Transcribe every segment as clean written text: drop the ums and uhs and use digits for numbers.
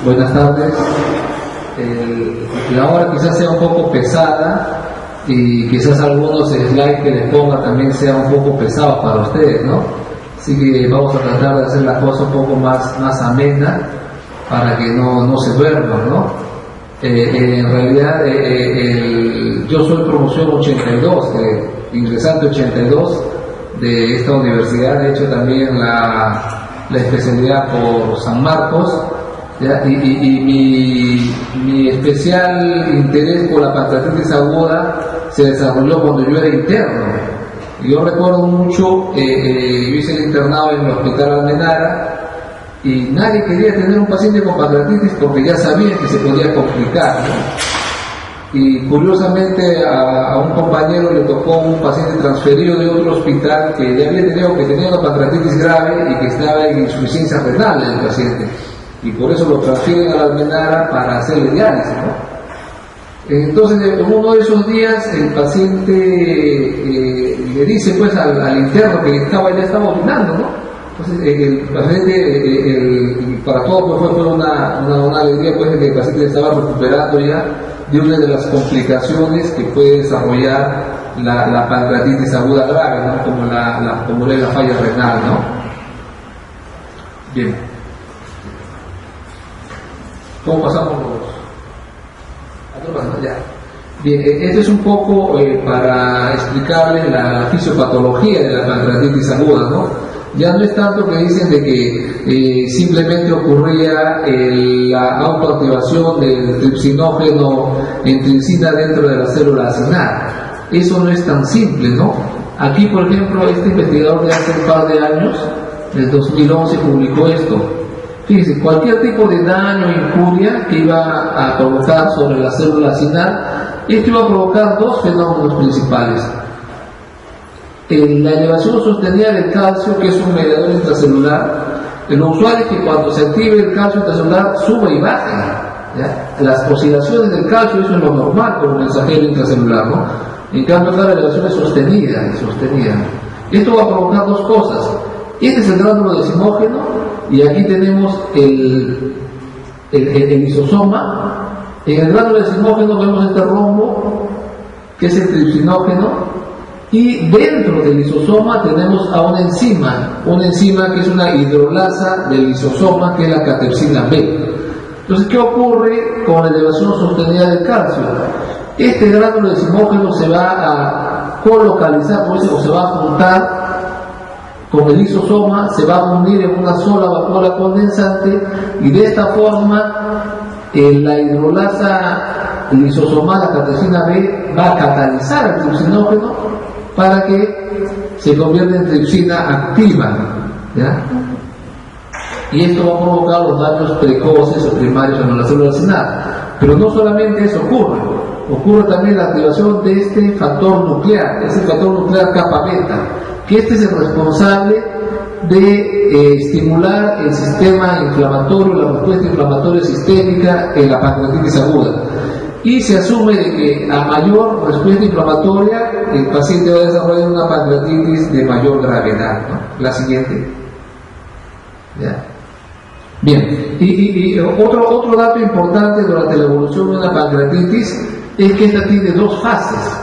Buenas tardes. La hora quizás sea un poco pesada y quizás algunos slides que les ponga también sean un poco pesados para ustedes, ¿no? Así que vamos a tratar de hacer la cosa un poco más amena para que no se duerman, ¿no? En realidad yo soy promoción 82, ingresante 82 de esta universidad. He hecho también la especialidad por San Marcos, ¿ya? Y mi especial interés por la pancreatitis aguda se desarrolló cuando yo era interno. Yo recuerdo mucho, yo hice el internado en el Hospital Almenara y nadie quería tener un paciente con pancreatitis porque ya sabían que se podía complicar, ¿no? Y curiosamente a un compañero le tocó un paciente transferido de otro hospital que ya tenía una pancreatitis grave y que estaba en insuficiencia renal en el paciente, y por eso lo transfieren a la Almenara para hacerle diálisis, ¿no? Entonces, en uno de esos días el paciente le dice pues al interno que ya estaba orinando, ¿no? Entonces el paciente, para todos pues, fue una alegría pues, de que el paciente estaba recuperando ya de una de las complicaciones que puede desarrollar la pancreatitis aguda grave, ¿no? Como la falla renal, ¿no? Bien. ¿Cómo pasamos ya? Bien, esto es un poco para explicarles la fisiopatología de la pancreatitis aguda, ¿no? Ya no es tanto que dicen de que simplemente ocurría la autoactivación del tripsinógeno en tripsina dentro de la célula acinar. Eso no es tan simple, ¿no? Aquí, por ejemplo, este investigador de hace un par de años, en 2011, publicó esto. Fíjense, cualquier tipo de daño o injuria que iba a provocar sobre la célula acinar, esto iba a provocar dos fenómenos principales. La elevación sostenida del calcio, que es un mediador intracelular. Lo usual es que cuando se active el calcio intracelular suba y baja, ¿ya? Las oscilaciones del calcio, eso es lo normal con un mensajero intracelular, ¿no? En cambio, la elevación es sostenida. Esto va a provocar dos cosas. Este es el gránulo decimógeno y aquí tenemos el lisosoma. En el gránulo decimógeno vemos este rombo, que es el tripsinógeno. Y dentro del lisosoma tenemos a una enzima que es una hidrolasa del lisosoma, que es la catepsina B. Entonces, ¿qué ocurre con la elevación sostenida del calcio? Este gránulo decimógeno se va a colocalizar, o se va a juntar con el lisosoma, se va a unir en una sola vacuola condensante, y de esta forma la hidrolasa lisosomal, la catepsina B, va a catalizar el tripsinógeno para que se convierta en tripsina activa, ¿ya? Y esto va a provocar los daños precoces o primarios en la célula acinar. Pero no solamente eso ocurre también la activación de este factor nuclear, kappa beta, que este es el responsable de estimular el sistema inflamatorio, la respuesta inflamatoria sistémica en la pancreatitis aguda. Y se asume de que a mayor respuesta inflamatoria el paciente va a desarrollar una pancreatitis de mayor gravedad, ¿no? La siguiente. ¿Ya? Bien, y otro dato importante durante la evolución de una pancreatitis es que esta tiene dos fases.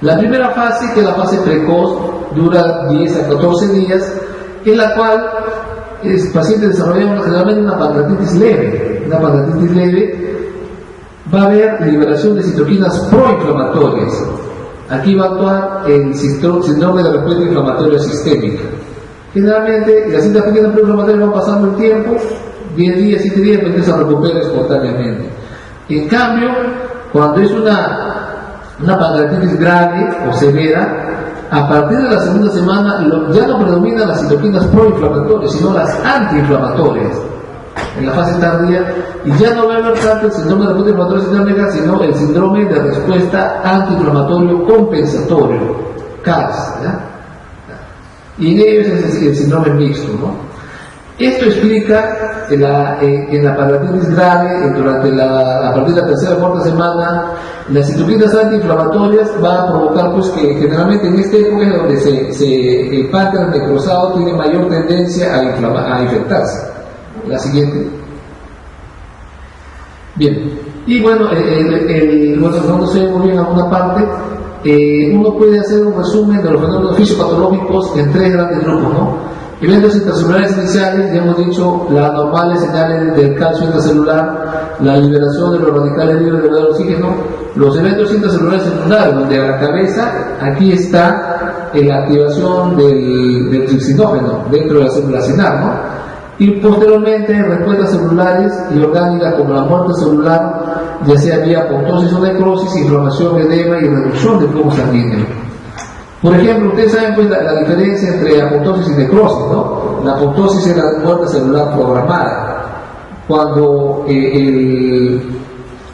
La primera fase, que es la fase precoz, dura 10 a 14 días, en la cual el paciente desarrolla generalmente una pancreatitis leve. Va a haber liberación de citoquinas proinflamatorias. Aquí va a actuar el síndrome de respuesta inflamatoria sistémica. Generalmente las citoquinas proinflamatorias van pasando el tiempo, 10 días, 7 días, pero se recupera espontáneamente. En cambio, cuando es una pancreatitis grave o severa, a partir de la segunda semana ya no predominan las citoquinas proinflamatorias, sino las antiinflamatorias. En la fase tardía, y ya no va a haber tanto el síndrome de respuesta inflamatoria sistémica, sino el síndrome de respuesta antiinflamatorio compensatorio, CARS, ¿ya? Y en ellos es el síndrome mixto, ¿no? Esto explica en la pancreatitis grave, a partir de la tercera o cuarta semana, las citoquinas antiinflamatorias va a provocar pues que generalmente en esta época es donde el páncreas necrosado tiene mayor tendencia a infectarse. La siguiente. Bien, y bueno, no sé muy bien en alguna parte, uno puede hacer un resumen de los fenómenos fisiopatológicos en tres grandes grupos, ¿no? Eventos intracelulares iniciales, ya hemos dicho, las normales señales del calcio intracelular, la liberación de los radicales libres del oxígeno, los eventos intracelulares secundarios, donde a la cabeza, aquí está la activación del tripsinógeno dentro de la célula cenar, ¿no? Y posteriormente respuestas celulares y orgánicas como la muerte celular, ya sea vía apoptosis o necrosis, inflamación, edema y reducción del flujo sanguíneo. Por ejemplo, ustedes saben pues la diferencia entre apoptosis y necrosis, ¿no? La apoptosis es la muerte celular programada. Cuando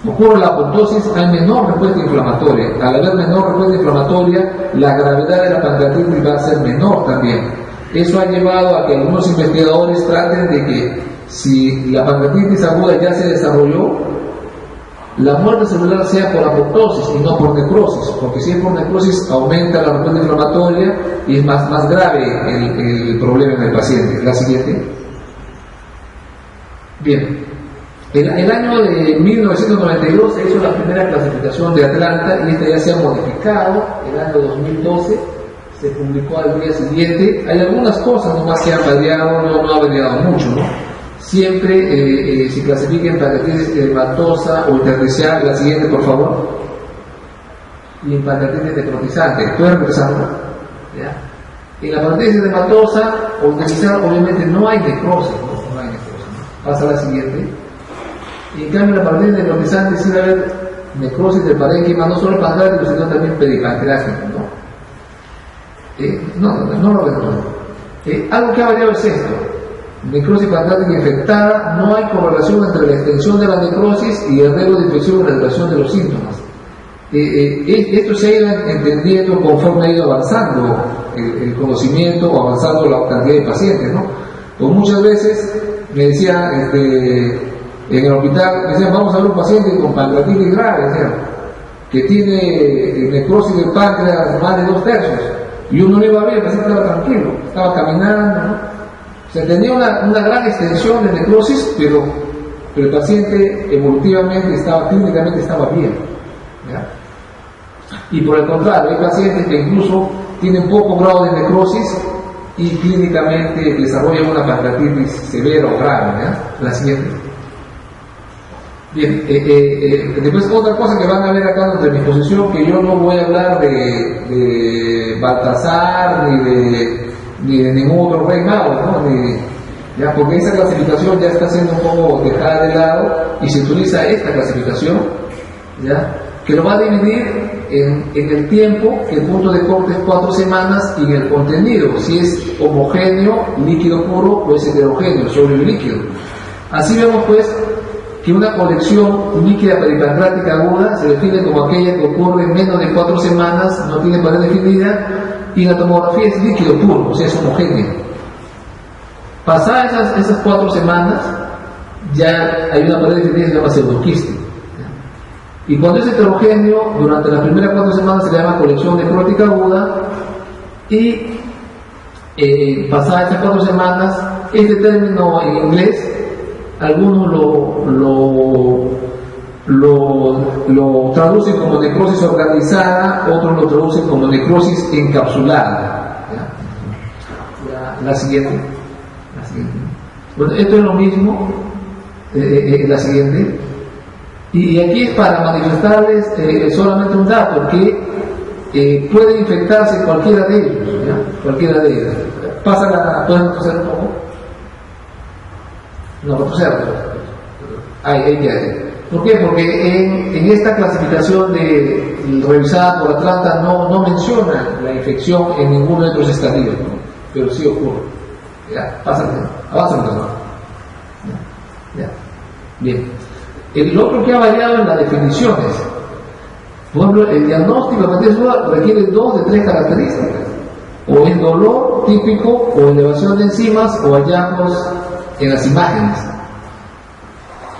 ocurre la apoptosis hay menor respuesta inflamatoria. Al haber menor respuesta inflamatoria, la gravedad de la pancreatitis va a ser menor también. Eso ha llevado a que algunos investigadores traten de que si la pancreatitis aguda ya se desarrolló, la muerte celular sea por apoptosis y no por necrosis, porque si es por necrosis aumenta la respuesta inflamatoria y es más grave el problema en el paciente. La siguiente. Bien, el año de 1992 se hizo la primera clasificación de Atlanta y esta ya se ha modificado. El año 2012 se publicó al día siguiente. Hay algunas cosas nomás que han variado, no ha variado mucho, ¿no? Siempre se clasifica en pancreatitis edematosa o intersticial. La siguiente, por favor. Y en pancreatitis necrotizante. ¿Pueden empezarlo? ¿Ya? En la pancreatitis edematosa o intersticial obviamente no hay necrosis, ¿no? No hay necrosis, ¿no? Pasa a la siguiente. Y en cambio en la pancreatitis necrotizante sí va a haber necrosis del parénquima, no solo pancreático, sino también peripancreático, ¿no? No lo ven todo. Algo que ha variado es esto. Necrosis pancreática infectada, no hay correlación entre la extensión de la necrosis y el riesgo de infección y la duración de los síntomas. Esto se ha ido entendiendo conforme ha ido avanzando el conocimiento o avanzando la cantidad de pacientes, ¿no? Pues muchas veces me decían en el hospital, me decían, vamos a ver un paciente con pancreatitis grave, decían, que tiene necrosis del páncreas más de 2/3. Y uno lo iba a ver, el paciente estaba tranquilo, estaba caminando, ¿no? O sea, tenía una gran extensión de necrosis, pero el paciente evolutivamente clínicamente estaba bien, ¿ya? Y por el contrario, hay pacientes que incluso tienen poco grado de necrosis y clínicamente desarrollan una pancreatitis severa o grave, ¿ya? La siguiente. Bien, después otra cosa que van a ver acá entre mi exposición, que yo no voy a hablar de Baltasar ni de ningún otro rey mago, ¿no? Ya, porque esa clasificación ya está siendo un poco dejada de lado y se utiliza esta clasificación, ¿ya? Que lo va a dividir en el tiempo, que el punto de corte es 4 semanas, y en el contenido, si es homogéneo, líquido puro, o es heterogéneo, sólido y líquido. Así vemos pues que una colección líquida peripancreática aguda se define como aquella que ocurre en menos de 4 semanas, no tiene pared definida, y la tomografía es líquido puro, o sea, es homogéneo. Pasadas esas 4 semanas, ya hay una pared definida que se llama pseudoquiste. Y cuando es heterogéneo, durante las primeras 4 semanas se le llama colección necrótica aguda, y pasadas estas 4 semanas, este término en inglés, algunos lo traducen como necrosis organizada, otros lo traducen como necrosis encapsulada. La siguiente. Bueno, esto es lo mismo, la siguiente. Y aquí es para manifestarles solamente un dato, que puede infectarse cualquiera de ellos, ¿ya? Cualquiera de ellos. ¿Pueden pasar un poco? No, ¿por qué? Porque en esta clasificación revisada por Atlanta no menciona la infección en ninguno de los estadios, ¿no? Pero sí ocurre. Ya, avanza. Ya. Bien. El otro que ha variado en las definiciones. Por ejemplo, el diagnóstico de pancreatitis aguda requiere 2 de 3 características. O es dolor típico, o elevación de enzimas, o hallazgos en las imágenes.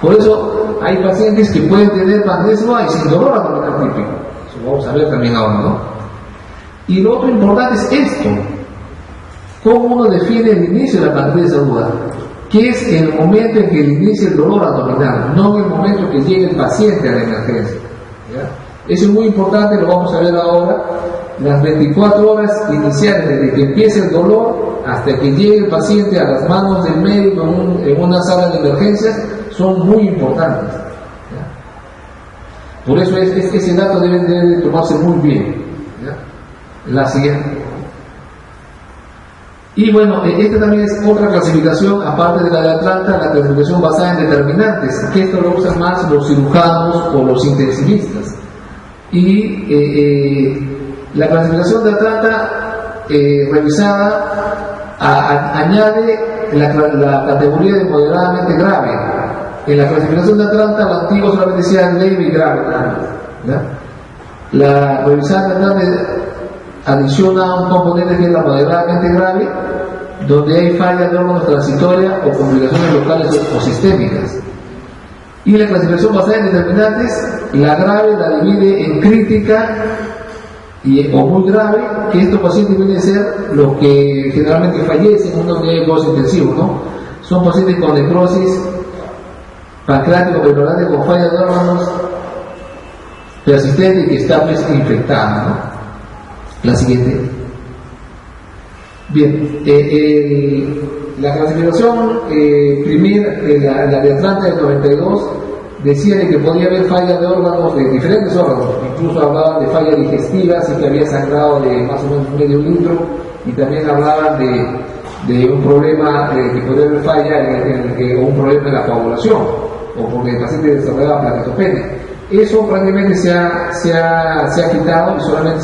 Por eso hay pacientes que pueden tener pancreatitis aguda y sin dolor abdominal típico. Eso vamos a ver también ahora, ¿no? Y lo otro importante es esto. ¿Cómo uno define el inicio de la pancreatitis aguda? que es el momento en que inicia el dolor abdominal, no en el momento en que llegue el paciente a la emergencia. ¿Ya? Eso es muy importante, lo vamos a ver ahora. Las 24 horas iniciales desde que empiece el dolor hasta que llegue el paciente a las manos del médico en una sala de emergencias son muy importantes. ¿Ya? Por eso ese dato debe tomarse muy bien. ¿Ya? La siguiente. Y bueno, esta también es otra clasificación, aparte de la de Atlanta, la clasificación basada en determinantes, que esto lo usan más los cirujanos o los intensivistas. Y la clasificación de Atlanta, revisada, añade la categoría de moderadamente grave. En la clasificación de Atlanta, la antigua solamente decía leve y grave. ¿Ya? La revisada de Atlanta adiciona un componente que es la moderadamente grave, donde hay fallas de órganos transitorias o complicaciones locales o sistémicas. Y la clasificación basada en determinantes, la grave la divide en crítica o muy grave, que estos pacientes vienen a ser los que generalmente fallecen en una unidad de cuidados intensivos, ¿no? Son pacientes con necrosis pancreático permanente con fallas de órganos persistente y que está pues infectada, ¿no? La siguiente. Bien, la clasificación primera, la de Atlanta del 92, decía de que podía haber fallas de órganos, de diferentes órganos, incluso hablaban de fallas digestivas y que había sangrado de más o menos medio litro, y también hablaban de un problema, que podía haber falla o un problema en la coagulación, o porque el paciente desarrollaba plaquetopenia. Eso prácticamente se ha quitado y solamente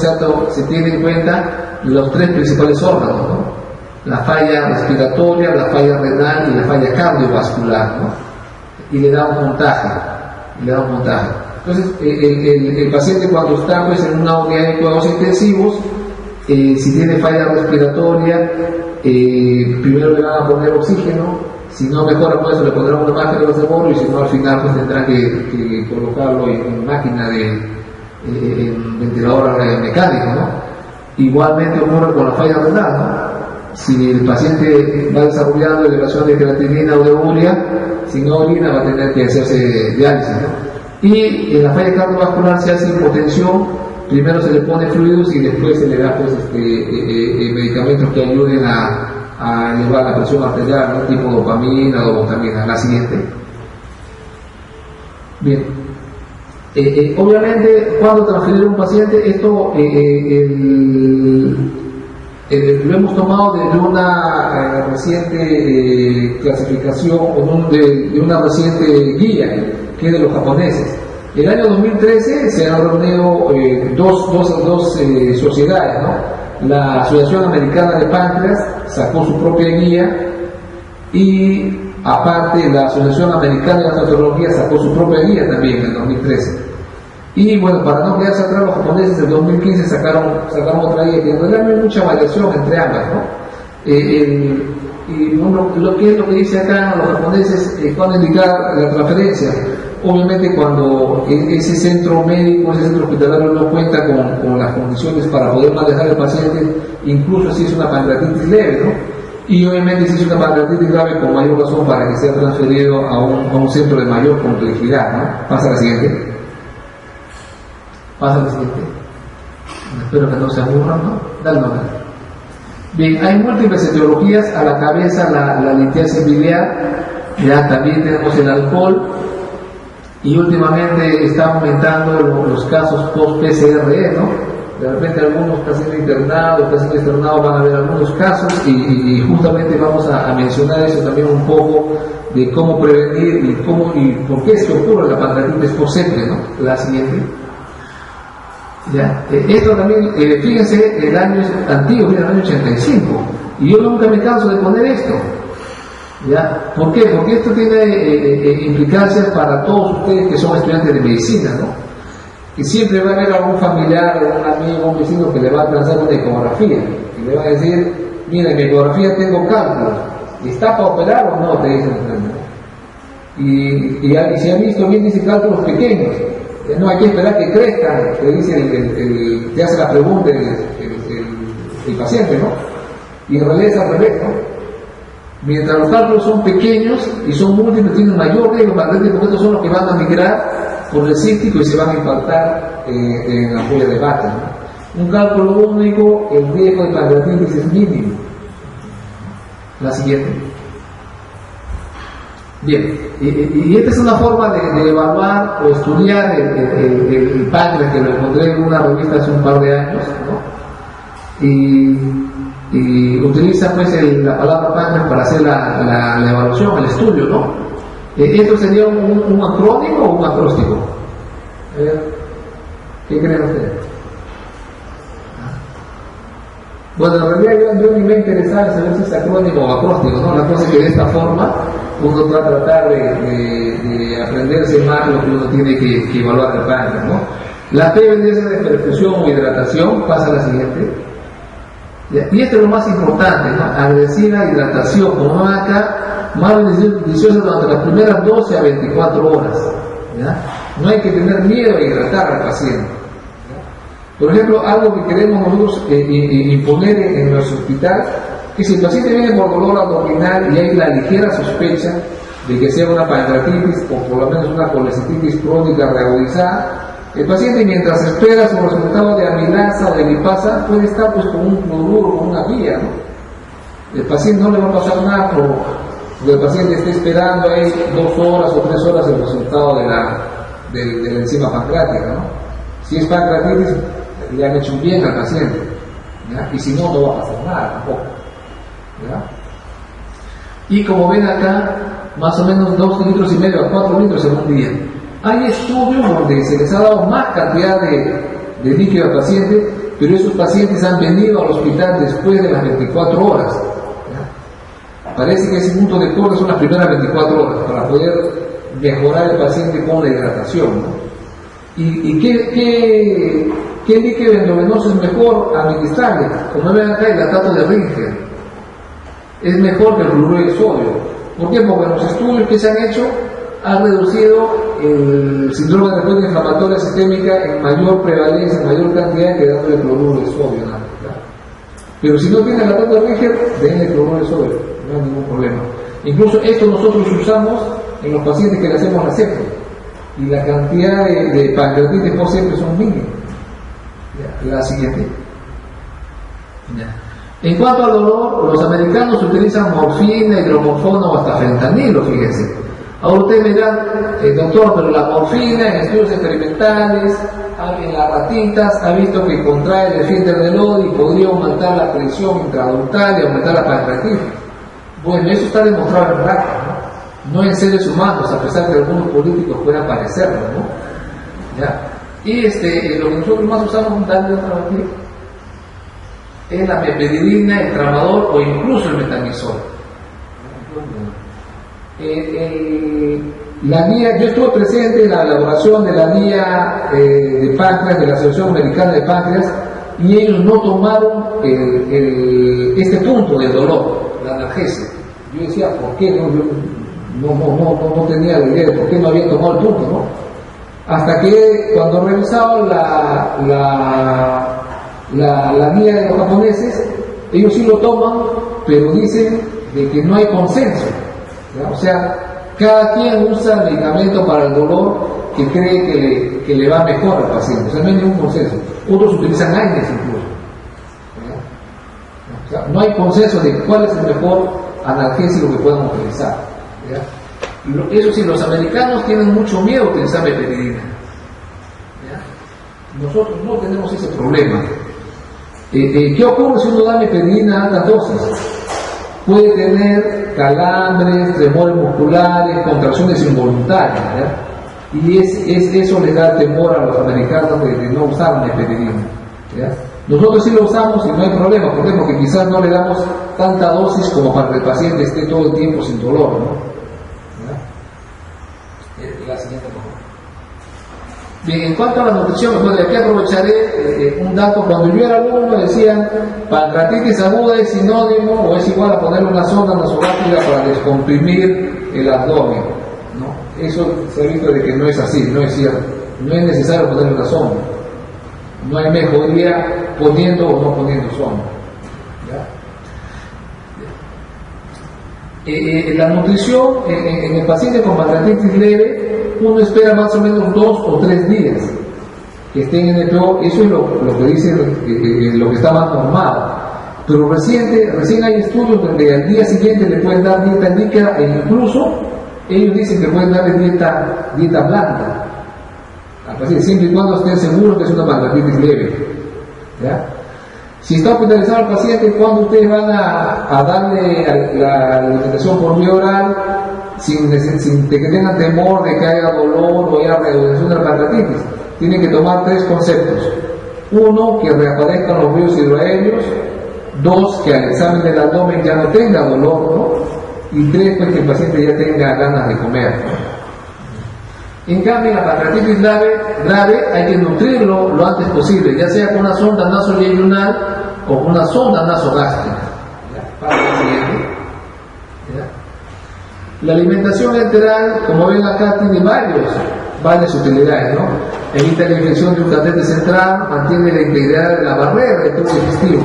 se tiene en cuenta los tres principales órganos, ¿no? La falla respiratoria, la falla renal y la falla cardiovascular, ¿no? Y le da un puntaje. Entonces, el paciente cuando está pues, en una unidad de cuidados intensivos, si tiene falla respiratoria, primero le van a poner oxígeno. Si no mejora, pues le pondrán una máquina de reservorio, y si no, al final pues tendrán que colocarlo en máquina en ventilador mecánico, ¿no? Igualmente ocurre con la falla renal, ¿no? Si el paciente va desarrollando elevación de creatinina o de urea, si no orina va a tener que hacerse diálisis, ¿no? Y en la falla cardiovascular se hace hipotensión, primero se le pone fluidos y después se le da pues, medicamentos que ayuden a elevar la presión arterial, ¿no? Tipo dopamina o dobutamina. La siguiente. Bien. Obviamente, cuando transferir a un paciente, esto lo hemos tomado de una reciente clasificación, o de una reciente guía, que es de los japoneses. El año 2013 se han reunido dos sociedades, ¿no? La Asociación Americana de Páncreas sacó su propia guía, y aparte la Asociación Americana de Gastroenterología sacó su propia guía también en el 2013. Y bueno, para no quedarse atrás, los japoneses en 2015 sacaron otra guía, que en realidad no hay mucha variación entre ambas, ¿no? Y lo que dice acá los japoneses, cuando indicar la transferencia, obviamente cuando ese centro médico, ese centro hospitalario no cuenta con las condiciones para poder manejar al paciente, incluso si es una pancreatitis leve, ¿no? Y obviamente si es una pancreatitis grave, con mayor razón para que sea transferido a un centro de mayor complejidad, ¿no? Pasa a la siguiente. Espero que no se aburran, ¿no? Dale nombre. Bien, hay múltiples etiologías, a la cabeza la litiasis biliar, ya también tenemos el alcohol, y últimamente está aumentando los casos post-PCRE, ¿no? De repente algunos pacientes internados van a ver algunos casos, y justamente vamos a mencionar eso también un poco, de cómo prevenir y por qué se ocurre la pancreatitis post-sepre, ¿no? La siguiente. ¿Ya? Esto también, fíjense, el año es antiguo, el año 85, y yo nunca me canso de poner esto. ¿Ya? ¿Por qué? Porque esto tiene implicancias para todos ustedes que son estudiantes de medicina, ¿no? Que siempre va a haber algún familiar, un amigo, un vecino que le va a lanzar una ecografía, y le va a decir, mira, en mi ecografía tengo cálculos, ¿está para operar o no? Te dicen. Y si ha visto bien, dice cálculos pequeños. No hay que esperar que crezcan, te dice te hace la pregunta el paciente, ¿no? Y en realidad es al revés, ¿no? Mientras los cálculos son pequeños y son múltiples, tienen mayor riesgo pancreatitis, porque estos son los que van a migrar por el cístico y se van a impactar en la ampolla de Batten, ¿no? Un cálculo único, el riesgo de pancreatitis es mínimo. La siguiente. Bien, y esta es una forma de evaluar o estudiar el páncreas, que lo encontré en una revista hace un par de años, ¿no? Y utiliza pues la palabra páncreas para hacer la evaluación, el estudio, ¿no? ¿Esto sería un acrónimo o un acróstico? ¿Qué creen ustedes? Bueno, en realidad yo ni me interesaba en saber si es acrónimo o acróstico, ¿no? La cosa es que de esta forma uno va a tratar de aprenderse más lo que uno tiene que evaluar el páncreas, ¿no? La P vendría a ser de perfusión o hidratación, pasa a la siguiente. Y esto es lo más importante, ¿no? Agresiva hidratación, como ven acá, más deliciosa durante las primeras 12 a 24 horas, ¿ya? No hay que tener miedo a hidratar al paciente. Por ejemplo, algo que queremos nosotros imponer en nuestro hospital, que si el paciente viene por dolor abdominal y hay la ligera sospecha de que sea una pancreatitis o por lo menos una colecitis crónica reagudizada, el paciente, mientras espera su resultado de amilasa o de lipasa, puede estar pues con un cloruro, con una vía, ¿no? El paciente no le va a pasar nada porque el paciente esté esperando ahí 2 horas o 3 horas el resultado de la enzima pancreática, ¿no? Si es pancreatitis, le han hecho un bien al paciente, ¿ya? Y si no, no va a pasar nada tampoco, ¿ya? Y como ven acá, más o menos 2,5 litros a 4 litros en un día. Hay estudios donde se les ha dado más cantidad de líquido al paciente, pero esos pacientes han venido al hospital después de las 24 horas, ¿ya? Parece que ese punto de corte son las primeras 24 horas para poder mejorar el paciente con la hidratación, ¿no? ¿Y qué líquido endovenoso es mejor administrarle? Como ven acá, el lactato de Ringer es mejor que el cloruro de sodio. ¿Por qué? Porque los estudios que se han hecho han reducido el síndrome de respuesta inflamatoria sistémica en mayor prevalencia, en mayor cantidad que dándole cloruro de sodio, ¿no? Pero si no tiene lactato de Ringer, denle cloruro de sodio, no hay ningún problema. Incluso esto nosotros usamos en los pacientes que le hacemos la septo, y la cantidad de pancreatitis por siempre son mínimas. La siguiente. Ya. En cuanto al dolor, los americanos utilizan morfina, hidromorfona o hasta fentanilo, fíjense. Ahora ustedes me dirán, doctor, pero la morfina en estudios experimentales, en las ratitas, ha visto que contrae el esfínter del Oddi y podría aumentar la presión intraductal y aumentar la pancreatitis. Bueno, eso está demostrado en ratas, ¿no? No en seres humanos, a pesar de que algunos políticos puedan parecerlo, ¿no? ¿Ya? Y lo que nosotros más usamos es la meperidina, el tramadol o incluso el metamizol. La guía, yo estuve presente en la elaboración de la guía de páncreas de la Asociación Americana de Páncreas, y ellos no tomaron este punto del dolor, la analgesia. Yo decía, ¿por qué? No tenía la idea de por qué no habían tomado el punto, ¿no? Hasta que cuando revisaban la guía de los japoneses, ellos sí lo toman, pero dicen de que no hay consenso, ¿ya? O sea, cada quien usa el medicamento para el dolor que cree que le va mejor al paciente. O sea, no hay ningún consenso. Otros utilizan AINES incluso, ¿ya? O sea, no hay consenso de cuál es el mejor analgésico que puedan utilizar, ¿ya? Eso sí, los americanos tienen mucho miedo a utilizar meperidina, ¿ya? Nosotros no tenemos ese problema. ¿Qué ocurre si uno da meperidina a altas dosis? Puede tener calambres, tremores musculares, contracciones involuntarias, ¿ya? Y eso les da temor a los americanos de no usar meperidina, ¿ya? Nosotros sí lo usamos y no hay problema. ¿Por qué? Porque quizás no le damos tanta dosis como para que el paciente esté todo el tiempo sin dolor, ¿no? La siguiente, por favor. Bien, en cuanto a la nutrición, bueno, de aquí aprovecharé un dato. Cuando yo era alumno decían pancreatitis aguda es sinónimo o es igual a ponerle una sonda nasogástrica para descomprimir el abdomen, ¿no? Eso se ha visto de que no es así, no es cierto. No es necesario ponerle una sonda. No hay mejoría poniendo o no poniendo sonda, ¿ya? La nutrición en el paciente con pancreatitis leve, uno espera más o menos 2 o 3 días que estén en el PO. Eso es lo que dice lo que está más normado. Pero recién hay estudios donde al día siguiente le pueden dar dieta líquida e incluso ellos dicen que pueden darle dieta blanda al paciente, siempre y cuando estén seguros que es una pancreatitis leve, ¿ya? Si está hospitalizado el paciente, cuando ustedes van a darle la alimentación por vía oral, sin que tengan temor de que haya dolor o haya reducción de la pancreatitis, tienen que tomar 3 conceptos. 1, que reaparezcan los virus hidroaéreos. 2, que al examen del abdomen ya no tenga dolor, ¿no? Y 3, pues que el paciente ya tenga ganas de comer, ¿no? En cambio, la pancreatitis grave hay que nutrirlo lo antes posible, ya sea con una sonda nasoyeyunal o con una sonda nasogástrica. Para el siguiente. La alimentación enteral, como ven acá, tiene varias utilidades, ¿no? Evita la infección de un catéter central, mantiene la integridad de la barrera del tubo digestivo.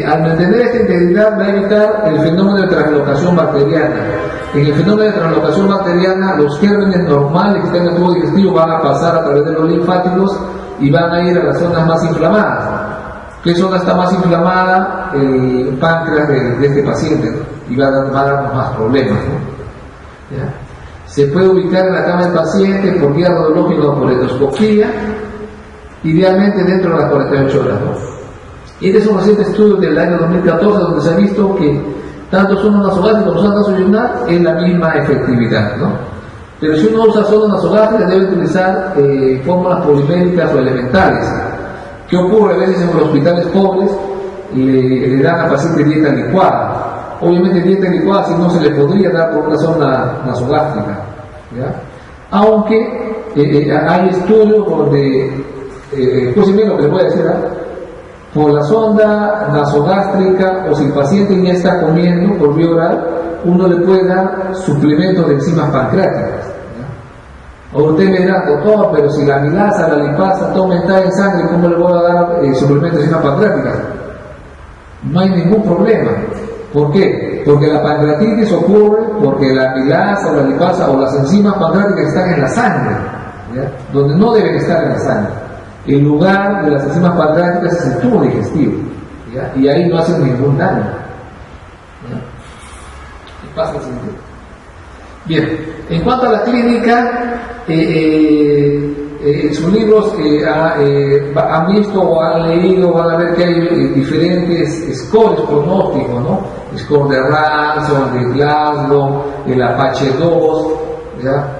Al mantener esta integridad va a evitar el fenómeno de translocación bacteriana. En el fenómeno de translocación bacteriana, los gérmenes normales que están en el tubo digestivo van a pasar a través de los linfáticos y van a ir a las zonas más inflamadas. ¿Qué zona está más inflamada? El páncreas de este paciente, ¿no? Y va a darnos más problemas, ¿no? ¿Ya? Se puede ubicar en la cama del paciente por vía radiológica o por endoscopía, idealmente dentro de las 48 horas, ¿no? Este es un reciente estudio del año 2014 donde se ha visto que tanto sonda nasogástrica como sonda nasoyunal es la misma efectividad, ¿no? Pero si uno usa sonda nasogástrica debe utilizar fórmulas poliméricas o elementales. ¿Qué ocurre? A veces en los hospitales pobres le dan al paciente dieta licuada. Obviamente dieta licuada si no se le podría dar por una sonda nasogástrica, ¿ya? Aunque hay estudios donde, escúcheme lo que le voy a decir, por la sonda nasogástrica o si el paciente ya está comiendo por vía oral, uno le puede dar suplementos de enzimas pancreáticas, ¿ya? O usted me dirá, doctor, pero si la amilasa, la lipasa está aumentada en sangre, ¿cómo le voy a dar suplementos de enzimas pancreáticas? No hay ningún problema. ¿Por qué? Porque la pancreatitis ocurre porque la amilasa o la lipasa o las enzimas pancreáticas están en la sangre, ¿ya? Donde no deben estar en la sangre. El lugar de las enzimas pancreáticas es el tubo digestivo, ¿ya? Y ahí no hacen ningún daño, ¿ya? ¿Qué pasa el siguiente? Bien, en cuanto a la clínica, en sus libros han visto o han leído, van a ver que hay diferentes scores pronósticos, ¿no? Score de Ransom, de Glasgow, el Apache 2, ¿ya?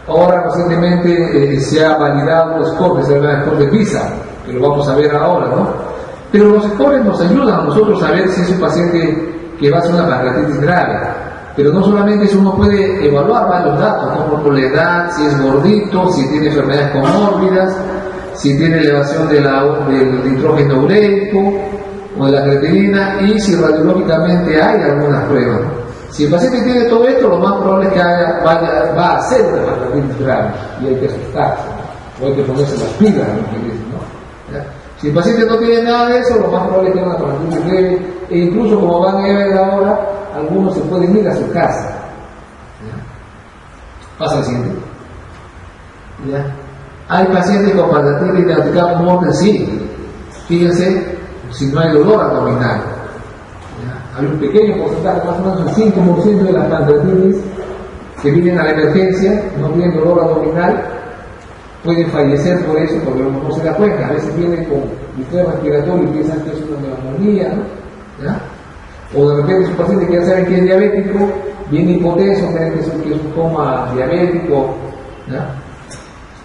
Ahora recientemente se ha validado los scores, se llama el score de PISA, que lo vamos a ver ahora, ¿no? Pero los scores nos ayudan a nosotros a ver si es un paciente que va a ser una pancreatitis grave. Pero no solamente eso, uno puede evaluar varios datos, ¿no? Por ejemplo, la edad, si es gordito, si tiene enfermedades comórbidas, si tiene elevación del nitrógeno ureico o de la creatinina, y si radiológicamente hay algunas pruebas, ¿no? Si el paciente tiene todo esto, lo más probable es que va a ser una pancreatitis grave y hay que asustarse, ¿no? O hay que ponerse las pilas, ¿no? ¿Ya? Si el paciente no tiene nada de eso, lo más probable es que tenga una pancreatitis leve, e incluso como van a ver ahora, algunos se pueden ir a su casa, ¿ya? Pasa el siguiente. ¿Ya? Hay pacientes con pancreatitis diagnosticados como muerte, sí. Fíjense, si no hay dolor abdominal. Hay un pequeño porcentaje, más o menos el 5% de las pancreatitis que vienen a la emergencia, no tienen dolor abdominal, pueden fallecer por eso, porque uno no se da cuenta. A veces vienen con distrés respiratorio y piensan que es una neumonía, ¿no? ¿Ya? O de repente es un paciente que ya saben que es diabético, viene hipotenso, creen que es un coma diabético, ¿ya?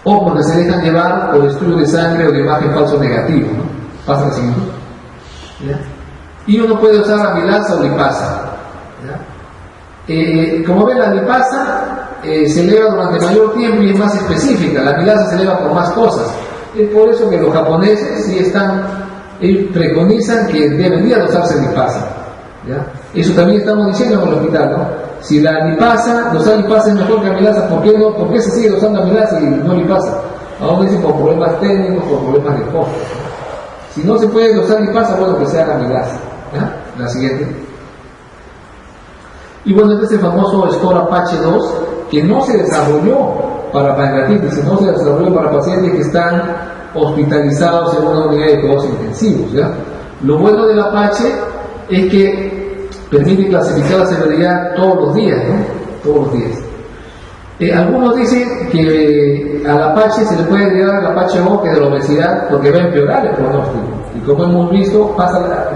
O porque se dejan llevar por estudio de sangre o de imagen falso negativo, ¿no? Pasa el siguiente. ¿Ya? Y uno puede usar amilasa o lipasa, ¿ya? Como ven, la lipasa se eleva durante mayor tiempo y es más específica. La amilasa se eleva por más cosas. Es por eso que los japoneses sí ellos preconizan que debería de usarse lipasa, ¿ya? Eso también estamos diciendo en el hospital, ¿no? Si la lipasa, usar lipasa es mejor que amilasa, ¿por qué se sigue usando amilasa y no lipasa? Ahora dicen por problemas técnicos, por problemas de costo, ¿no? Si no se puede usar lipasa, bueno, que sea amilasa, ¿ya? La siguiente. Y bueno, este es el famoso score Apache 2, que no se desarrolló para pancreatitis, sino se desarrolló para pacientes que están hospitalizados en una unidad de cuidados intensivos, ¿ya? Lo bueno del Apache es que permite clasificar la severidad todos los días, ¿no? Todos los días. Algunos dicen que al Apache se le puede agregar al Apache O, que es de la obesidad, porque va a empeorar el pronóstico. Y como hemos visto, pasa otra.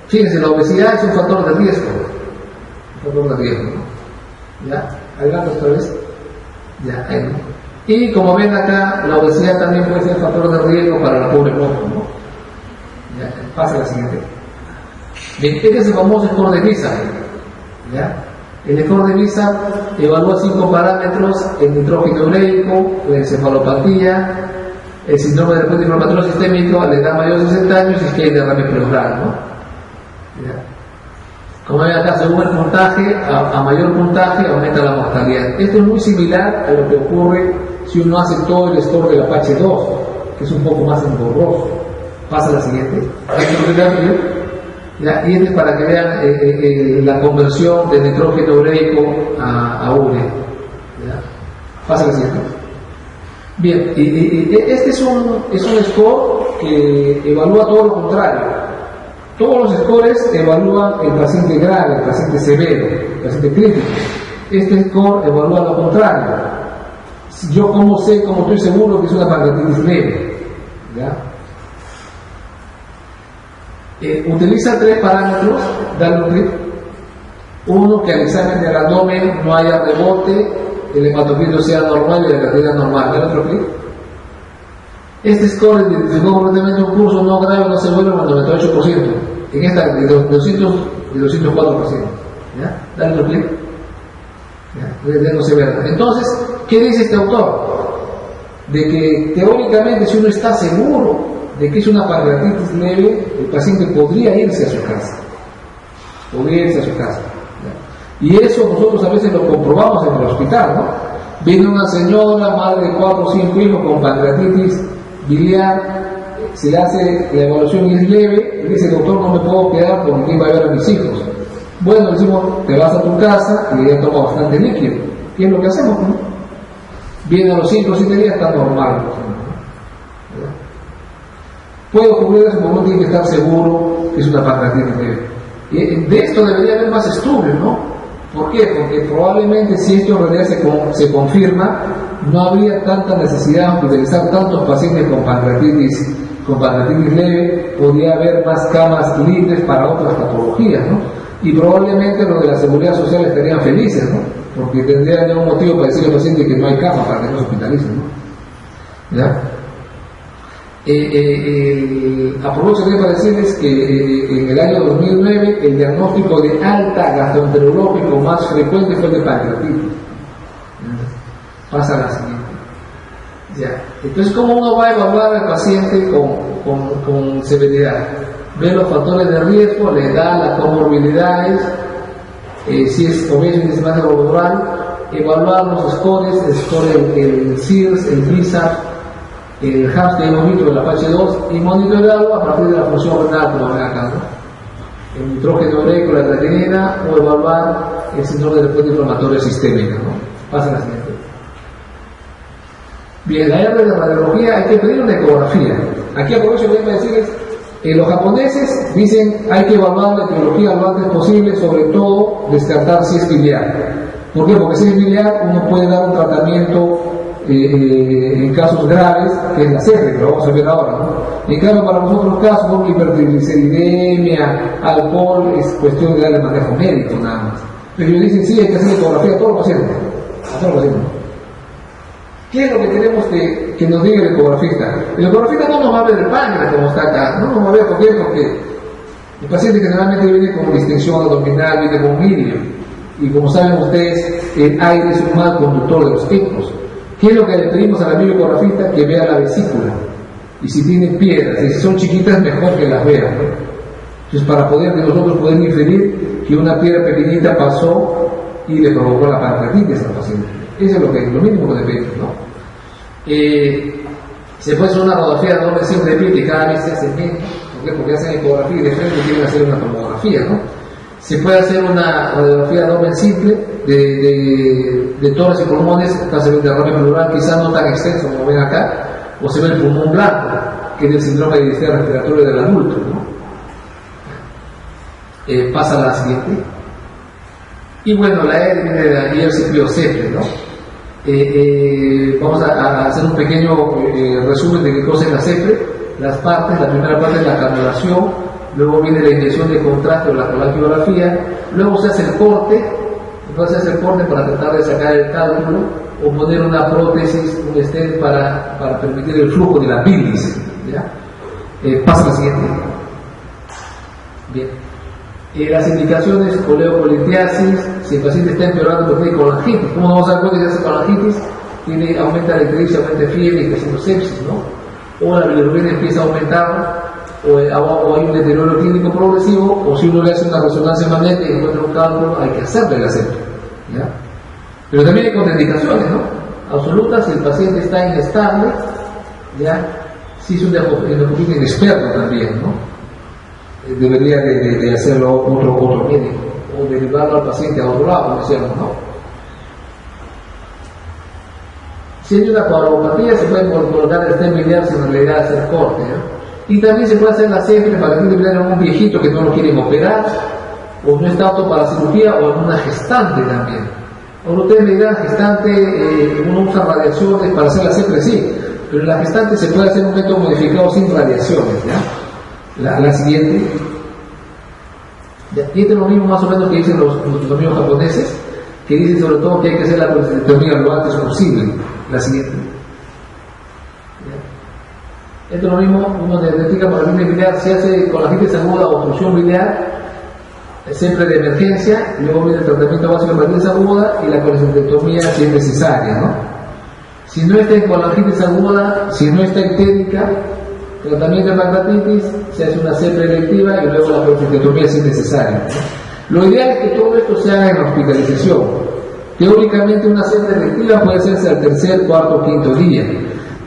Fíjense, la obesidad es un factor de riesgo. Un factor de riesgo, ¿no? ¿Ya? Adelante otra vez. Ya, ahí, ¿no? Y como ven acá, la obesidad también puede ser factor de riesgo para la pobre moto, ¿no? Ya, pasa a la siguiente. Bien, este es el famoso score de Visa, ¿ya? El score de Visa evalúa 5 parámetros: el nitrógeno ureico, la encefalopatía, el síndrome de respuesta inflamatoria sistémica, la edad mayor de 60 años y es que hay derrame pleural, ¿no? ¿Ya? Como ven acá, según el puntaje, a mayor puntaje aumenta la mortalidad. Esto es muy similar a lo que ocurre si uno hace todo el score del Apache 2, que es un poco más engorroso. Pasa a la siguiente. ¿Ya? Y este es para que vean la conversión de nitrógeno ureico a urea. ¿Ya? Pasa a la siguiente. Bien, este es un score que evalúa todo lo contrario. Todos los scores evalúan el paciente grave, el paciente severo, el paciente crítico. Este score evalúa lo contrario. Yo como sé, como estoy seguro que es una pancreatitis leve. ¿Ya? Utiliza 3 parámetros, dale un clic. Uno, que al examen del abdomen no haya rebote, el hematocrito sea normal y la creatinina normal. Dale otro clic. Este score identificó completamente un curso no grave, no severo, con 98%. En esta, de 204%. ¿Ya? Dale otro clic. ¿Ya? No severo. Entonces, ¿qué dice este autor? De que teóricamente, si uno está seguro de que es una pancreatitis leve, el paciente podría irse a su casa. ¿Ya? Y eso nosotros a veces lo comprobamos en el hospital, ¿no? Viene una señora, madre de 4 o 5 hijos con pancreatitis biliar, se le hace la evaluación y es leve, y dice: doctor, no me puedo quedar porque quién va a ver a mis hijos. Bueno, decimos: te vas a tu casa y ella toma bastante líquido. ¿Qué es lo que hacemos, no? Viene a los 5 o 7 días, está normal. Puede ocurrir eso, pero uno tiene que estar seguro que es una pancreatitis leve. Y de esto debería haber más estudios, ¿no? ¿Por qué? Porque probablemente si esto en realidad se confirma, no habría tanta necesidad de utilizar tantos pacientes con pancreatitis leve, podría haber más camas libres para otras patologías, ¿no? Y probablemente los de la seguridad social estarían felices, ¿no? Porque tendrían algún motivo para decirle al paciente que no hay cama para que no se hospitalicen, ¿no? ¿Ya? Aprovecho también para decirles que en el año 2009 el diagnóstico de alta gastroenterológico más frecuente fue el de pancreatitis. Pasa a la siguiente. Ya. Entonces, ¿cómo uno va a evaluar al paciente con severidad? Ver los factores de riesgo, la edad, las comorbilidades, si es obeso y diseminación cerebral, evaluar los scores, el score, el SIRS, el VISA, el HAPS que hemos visto, el Apache 2, y monitorearlo a partir de la función renal, como ven acá, ¿no? El nitrógeno ureico, la creatinina, o evaluar el síndrome de respuesta inflamatoria sistémica, ¿no? Pasa a la siguiente. Bien, la R de radiología hay que pedir una ecografía. Aquí aprovecho para decirles, los japoneses dicen hay que evaluar la etiología lo antes posible, sobre todo descartar si es biliar. ¿Por qué? Porque si es biliar uno puede dar un tratamiento en casos graves, que es la CR, que lo vamos a ver ahora, ¿no? En cambio, para los otros casos, como hipertrigliceridemia, alcohol, es cuestión de darle manejo médico nada más. Pero ellos dicen, sí, hay que hacer ecografía a todos los pacientes. ¿Qué es lo que queremos que nos diga el ecografista? El ecografista no nos va a ver el páncreas como está acá, no nos va a ver porque el paciente generalmente viene con distensión abdominal, viene con mirio, y como saben ustedes, el aire es un mal conductor de los ecos. ¿Qué es lo que le pedimos al amigo ecografista? Que vea la vesícula, y si tiene piedras, y si son chiquitas, mejor que las vea, ¿no? Entonces, para nosotros poder inferir que una piedra pequeñita pasó y le provocó la pancreatitis al paciente. Eso es lo mínimo que le pedimos, ¿no? Se puede hacer una radiografía de doble simple de piel, que cada vez se hace menos, ¿Por qué? Porque hacen ecografía y de frente quieren hacer una tomografía, ¿no? Se puede hacer una radiografía de abdomen simple de tórax y pulmones, se ve el derrame pleural, quizás no tan extenso como ven acá, o se ve el pulmón blanco, que es el síndrome de distrés respiratorio del adulto, ¿no? Pasa a la siguiente. Y bueno, la E viene de la IRCP, ¿no? Vamos a hacer un pequeño resumen de qué cosa es la CEPRE. Las partes, la primera parte es la canulación, luego viene la inyección de contraste o la colangiografía, luego se hace el corte, entonces se hace el corte para tratar de sacar el cálculo o poner una prótesis, un stent para permitir el flujo del apéndice, ¿ya? Pasa a la siguiente. Bien. Las indicaciones, coleocolitiasis, si el paciente está empeorando porque tiene colangitis. ¿Cómo nos vamos a dar cuenta que hace colangitis? Aumenta la ictericia, aumenta fiebre y está haciendo sepsis, ¿no? O la bilirrubina empieza a aumentar, o hay un deterioro clínico progresivo, o si uno le hace una resonancia magnética y encuentra un cálculo, hay que hacerle la sepsis, ¿ya? Pero también hay contraindicaciones, ¿no? Absolutas, si el paciente está inestable, ¿ya? Si es un endoscopista inexperto también, ¿no? Debería de hacerlo otro médico o derivarlo al paciente a otro lado, como decíamos, ¿no? Si hay una coagulopatía se puede colocar el stent biliar sin realidad hacer corte, ¿no? Y también se puede hacer la CEPRE para que no a un viejito que no lo quieren operar o no está apto para cirugía o en una gestante también. Ahora ustedes me dirán, gestante, uno usa radiaciones para hacer la CEPRE, sí, pero en la gestante se puede hacer un método modificado sin radiaciones, ¿ya? La siguiente. Y este es lo mismo más o menos que dicen los amigos japoneses, que dicen sobre todo que hay que hacer la prostatectomía lo antes posible. La siguiente. Esto es lo mismo, uno diagnostica por la biliar, se hace con la colangitis aguda o obstrucción biliar, siempre de emergencia, y luego viene el tratamiento básico de colangitis aguda y la colecistectomía si es necesaria, ¿no? Si no está en colangitis aguda, si no está ictérica, tratamiento de pancreatitis, se hace una CEPRE electiva y luego la colecistectomía si es necesaria, ¿no? Lo ideal es que todo esto se haga en hospitalización. Teóricamente una CEPRE electiva puede hacerse al tercer, cuarto, quinto día.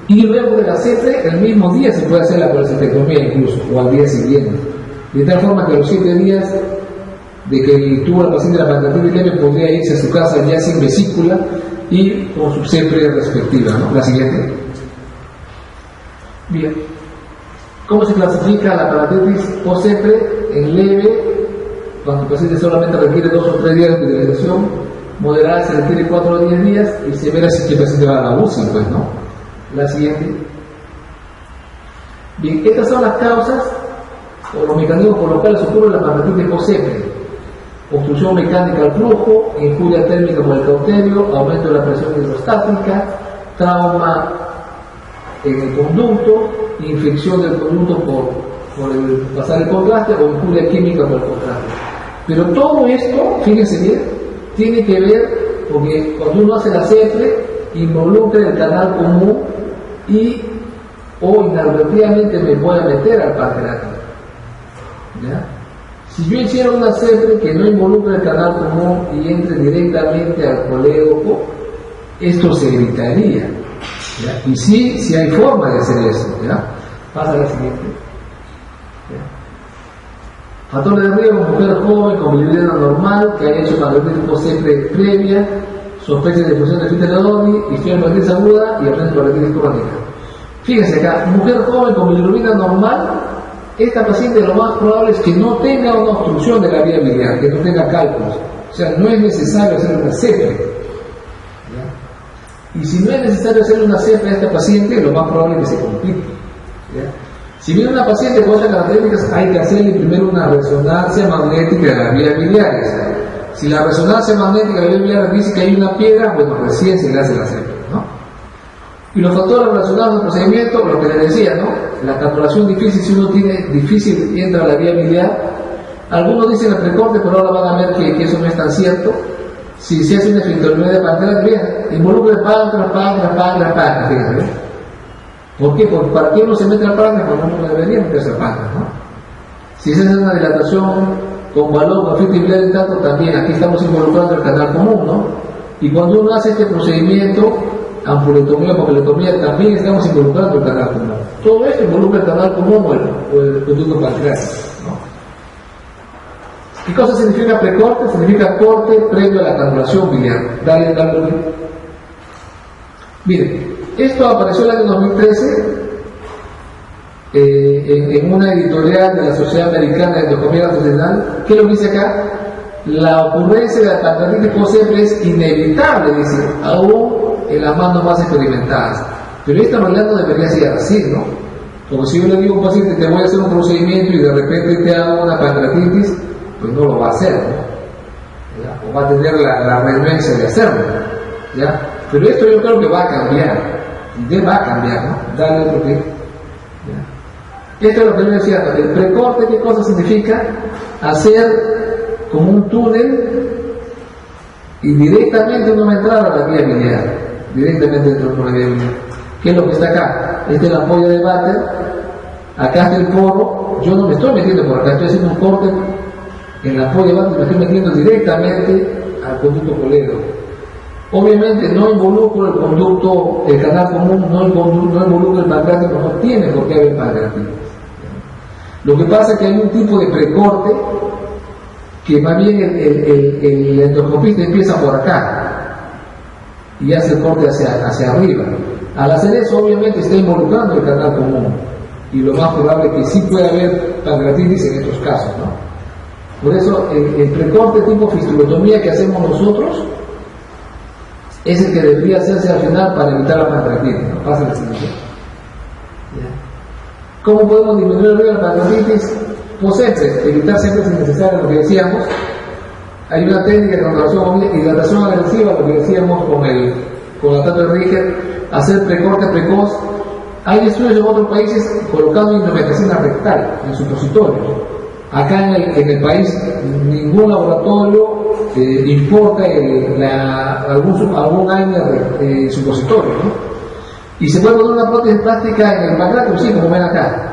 Y luego de la CEPRE, el mismo día se puede hacer la colecistectomía incluso, o al día siguiente. De tal forma que a los 7 días de que tuvo el paciente la pancreatitis leve podría irse a su casa ya sin vesícula y con su CEPRE respectiva, ¿no? La siguiente. Bien. ¿Cómo se clasifica la pancreatitis post-CEPRE? En leve, cuando el paciente solamente requiere 2 o 3 días de hospitalización, moderada se requiere 4 o 10 días, y severa si el paciente va a la UCI, pues, ¿no? La siguiente. Bien, estas son las causas o los mecanismos por los cuales ocurre la pancreatitis post-CEPRE: obstrucción mecánica al flujo, injuria térmica por el cauterio, aumento de la presión hidrostática, trauma en el conducto, infección del conducto por el pasar el contraste o injuria química por el contraste. Pero todo esto, fíjense bien, tiene que ver porque cuando uno hace la CEPRE involucra el canal común y o inadvertidamente me voy a meter al pancreático, ¿ya? Si yo hiciera una CEPRE que no involucra el canal común y entre directamente al colédoco, esto se evitaría, ¿ya? Y sí hay forma de hacer eso, ¿ya? Pasa a la siguiente. ¿Ya? Factores de riesgo: mujer joven con bilirrubina normal que haya hecho pancreatitis post-CEPRE previa, sospecha de difusión de Fister Odoni, historia de pancreatitis aguda y absencia de pancreatitis crónica. Fíjense acá, mujer joven con bilirrubina normal, esta paciente lo más probable es que no tenga una obstrucción de la vía biliar, que no tenga cálculos. O sea, no es necesario hacer una CEPRE. ¿Ya? Y si no es necesario hacer una CEPRE a esta paciente, lo más probable es que se complique. ¿Ya? Si viene una paciente con otras características, hay que hacerle primero una resonancia magnética de las vías biliares. Si la resonancia magnética de la vía biliar dice que hay una piedra, bueno, recién se le hace la CEPRE, ¿no? Y los factores relacionados al procedimiento, lo que les decía, ¿no? La calculación difícil, si uno tiene difícil entra a la vía biliar. Algunos dicen el precorte, pero ahora van a ver que eso no es tan cierto. Si se hace una esfingectomía de pancreas, bien, involucra el páncreas, fíjense, ¿ven? ¿Por qué? Porque para que uno se mete al páncreas, porque uno no debería meterse al páncreas, ¿no? Si se hace una dilatación con balón, con fibrilar y tanto, también aquí estamos involucrando el canal común, ¿no? Y cuando uno hace este procedimiento, ampulotomía o papilotomía, también estamos involucrando el canal común. Todo esto involucra el canal común o el conducto pancreático, ¿no? ¿Qué cosa significa precorte? Significa corte previo a la canulación biliar. Dale. Miren, esto apareció en el año 2013 en una editorial de la Sociedad Americana de Endoscopía Gastrointestinal. ¿Qué es lo que dice acá? La ocurrencia de la pancreatitis post-sepre es inevitable, dice, aún en las manos más experimentadas. Pero esta realidad no debería ser así, ¿no? Como si yo le digo a un paciente, te voy a hacer un procedimiento y de repente te hago una pancreatitis, pues no lo va a hacer, ¿no? ¿Ya? O va a tener la renuencia de hacerlo, ¿ya? Pero esto yo creo que va a cambiar, va a cambiar, ¿no? Dale otro clic. Esto es lo que yo decía, el precorte, ¿qué cosa significa? Hacer como un túnel y directamente uno va a entrar a la vía biliar, directamente dentro de la vía biliar. ¿Qué es lo que está acá? Esta es la ampolla de váter, acá está el poro, yo no me estoy metiendo por acá, estoy haciendo un corte en la ampolla de váter, me estoy metiendo directamente al conducto colédoco. Obviamente no involucro el conducto, el canal común, no involucro el pancreático, no tiene por qué haber pancreatitis. Lo que pasa es que hay un tipo de precorte que más bien el endoscopista empieza por acá y hace el corte hacia arriba. Al hacer eso, obviamente está involucrando el canal común y lo más probable es que sí puede haber pancreatitis en estos casos, ¿no? Por eso el precorte tipo fistulotomía que hacemos nosotros es el que debería hacerse al final para evitar la pancreatitis, ¿no? Pasa la siguiente. ¿Cómo podemos disminuir el riesgo de la pancreatitis? Post-sepre, evitar siempre si necesario lo que decíamos. Hay una técnica de hidratación agresiva, lo que decíamos con la tapa de Riger, hacer precorte precoz. Hay estudios en otros países colocando indometacina rectal en supositorios. Acá en el país ningún laboratorio importa algún AINE supositorio, ¿no? Y se puede poner una prótesis plástica en el pancreático, sí, como ven acá.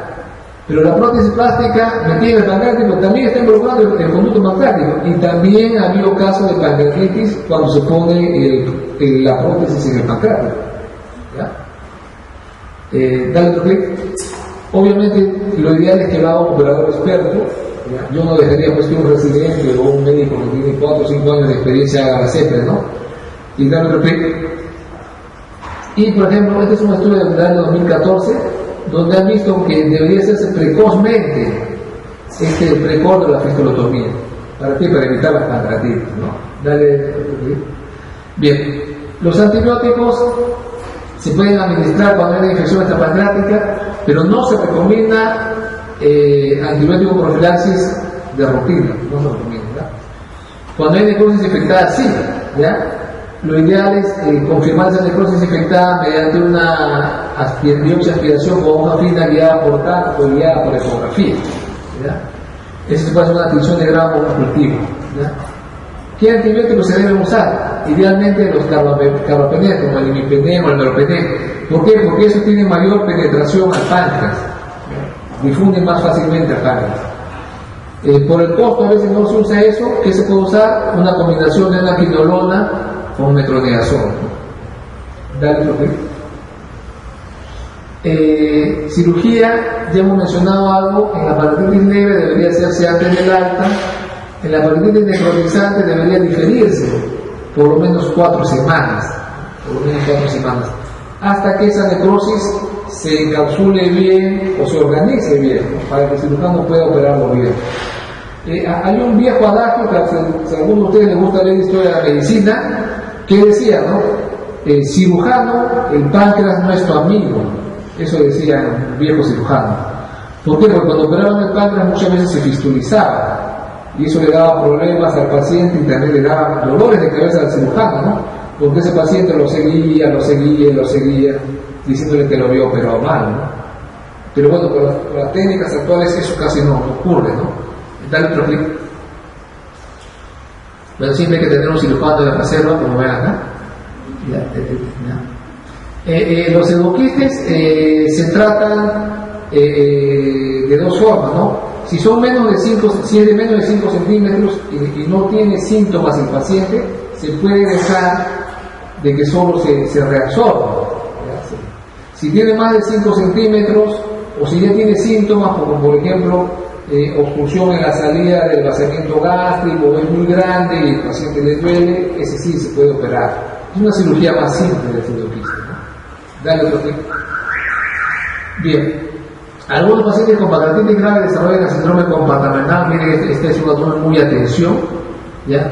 Pero la prótesis plástica metida en el pancreático también está involucrando el conducto pancreático. Y también ha habido casos de pancreatitis cuando se pone la prótesis en el pancreático. ¿Ya? Dale otro clic. Obviamente lo ideal es que lo haga un operador experto. ¿Ya? Yo no dejaría pues que un residente o un médico que tiene 4 o 5 años de experiencia haga la sepre, ¿no? Y dale otro clic. Y por ejemplo, este es un estudio del año 2014 donde han visto que debería hacerse precozmente este precorte de la fistulotomía. ¿Para qué? Para evitar la pancreatitis, ¿no? Dale. Bien, los antibióticos se pueden administrar cuando hay una infección extrapancreática, pero no se recomienda antibiótico profilaxis de rutina, no se recomienda, ¿verdad? Cuando hay necrosis infectada, sí, ¿ya? Lo ideal es confirmar esa necrosis infectada mediante una biopsia aspiración con hoja fina guiada por TAC o guiada por ecografía. Eso se puede hacer una tinción de gramo cultivo. ¿Qué antibióticos se deben usar? Idealmente los carbapenem, como el imipenem o el meropenem. ¿Por qué? Porque eso tiene mayor penetración al páncreas, difunde más fácilmente al páncreas. Por el costo a veces no se usa eso. ¿Qué se puede usar? Una combinación de una quinolona con metronidazol. Dale otro clic. Cirugía, ya hemos mencionado algo, en la pancreatitis leve debería hacerse antes del alta, en la pancreatitis necrotizante debería diferirse por lo menos 4 semanas, hasta que esa necrosis se encapsule bien o se organice bien, ¿no? Para que el cirujano pueda operarlo bien. Hay un viejo adagio que si a alguno de ustedes les gusta leer historia de la medicina, que decía, ¿no? Cirujano, el páncreas no es tu amigo. Eso decía un viejo cirujano. ¿Por qué? Porque cuando operaban el páncreas muchas veces se fistulizaba y eso le daba problemas al paciente y también le daba dolores de cabeza al cirujano, ¿no? Porque ese paciente lo seguía, diciéndole que lo había operado mal, ¿no? Pero bueno, con las técnicas actuales eso casi no ocurre, ¿no? Dale otro clic. Bueno, siempre hay que tener un cirujano de la reserva, como ven acá. Los pseudoquistes se tratan de dos formas, ¿no? Si es de menos de 5 centímetros y no tiene síntomas el paciente, se puede dejar de que solo se reabsorba. Si tiene más de 5 centímetros, o si ya tiene síntomas, como por ejemplo obstrucción en la salida del vaciamiento gástrico, o es muy grande y el paciente le duele, ese sí se puede operar. Es una cirugía más simple de pseudoquista, ¿no? Dale otro tipo. Bien. Algunos pacientes con pancreatitis grave desarrollan el síndrome compartimental. Miren, esta es una zona muy atención, ¿ya?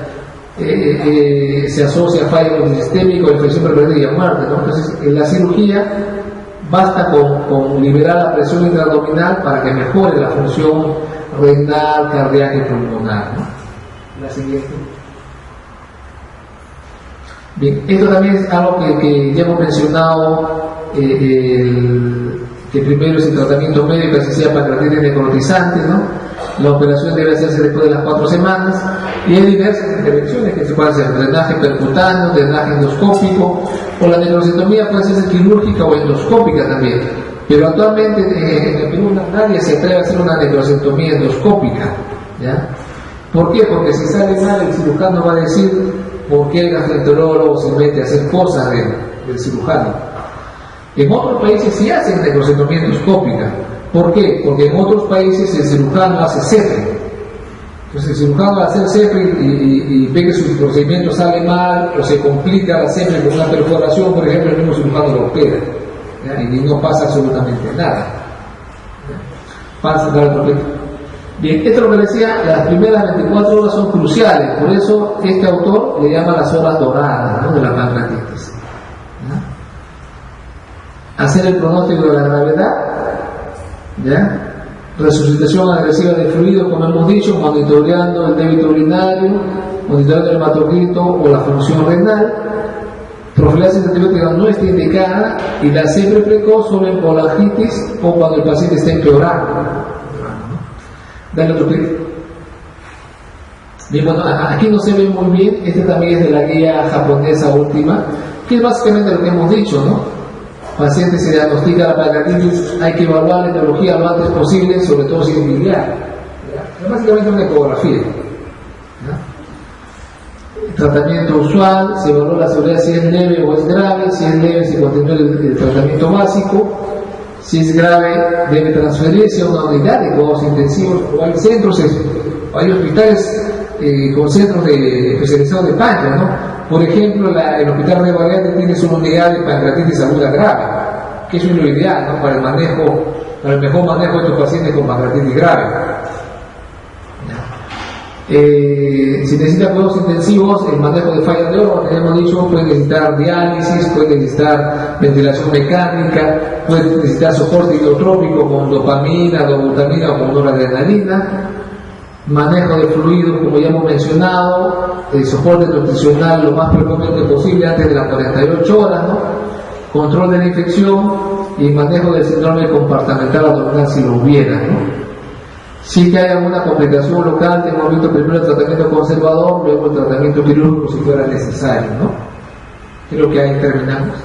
Se asocia a fallo sistémico, infección permanente y a muerte, ¿no? Entonces, en la cirugía basta con liberar la presión intraabdominal para que mejore la función renal, cardíaca y pulmonar, ¿no? La siguiente. Bien, esto también es algo que ya hemos mencionado, que primero es el tratamiento médico, así sea pancreatitis necrotizante, ¿no? La operación debe hacerse después de las 4 semanas y hay diversas intervenciones que se pueden hacer: drenaje percutáneo, drenaje endoscópico, o la necrocectomía puede ser quirúrgica o endoscópica también. Pero actualmente en el Perú nadie se atreve a hacer una necrocectomía endoscópica, ¿ya? ¿Por qué? Porque si sale mal, el cirujano va a decir por qué el gastroenterólogo se mete a hacer cosas del cirujano. En otros países sí hacen necrocectomía endoscópica. ¿Por qué? Porque en otros países el cirujano hace CEPRE. Entonces el cirujano al hacer CEPRE y ve que su procedimiento sale mal o se complica la CEPRE con una perforación, por ejemplo, el mismo cirujano lo opera, ¿ya? Y no pasa absolutamente nada. Pasa nada completo. Bien, esto es lo que decía, las primeras 24 horas son cruciales, por eso este autor le llama las horas doradas, ¿no?, de la pancreatitis. Hacer el pronóstico de la gravedad, ¿ya? Resucitación agresiva de fluidos, como hemos dicho, monitoreando el débito urinario, monitoreando el hematocrito o la función renal. Profilaxis antibiótica no está indicada, y la siempre precoz solo en colangitis o cuando el paciente está empeorando. Dale otro clic. Bien, bueno, aquí no se ve muy bien, este también es de la guía japonesa última, que es básicamente lo que hemos dicho, ¿no? Paciente se diagnostica la pancreatitis, hay que evaluar la etiología lo antes posible, sobre todo si es biliar. Es básicamente una ecografía. Tratamiento usual, se evalúa la seguridad si es leve o es grave. Si es leve, se continúa el tratamiento básico. Si es grave, debe transferirse a una unidad de cuidados intensivos, o hay centros, hay hospitales con centros especializados de páncreas, ¿no? Por ejemplo, el Hospital de Barriate tiene su unidad de pancreatitis aguda grave, que es lo ideal, ¿no?, para el mejor manejo de estos pacientes con pancreatitis grave. Si necesita cuidados intensivos, el manejo de fallas de órganos, hemos dicho, puede necesitar diálisis, puede necesitar ventilación mecánica, puede necesitar soporte hidrotrópico con dopamina, dobutamina o con noradrenalina. Manejo de fluidos, como ya hemos mencionado, soporte nutricional lo más precozmente posible antes de las 48 horas, ¿no? Control de la infección y manejo del síndrome compartimental abdominal si lo hubiera, ¿no? Si que hay alguna complicación local, hemos visto primero el tratamiento conservador, luego el tratamiento quirúrgico si fuera necesario, ¿no? Creo que ahí terminamos.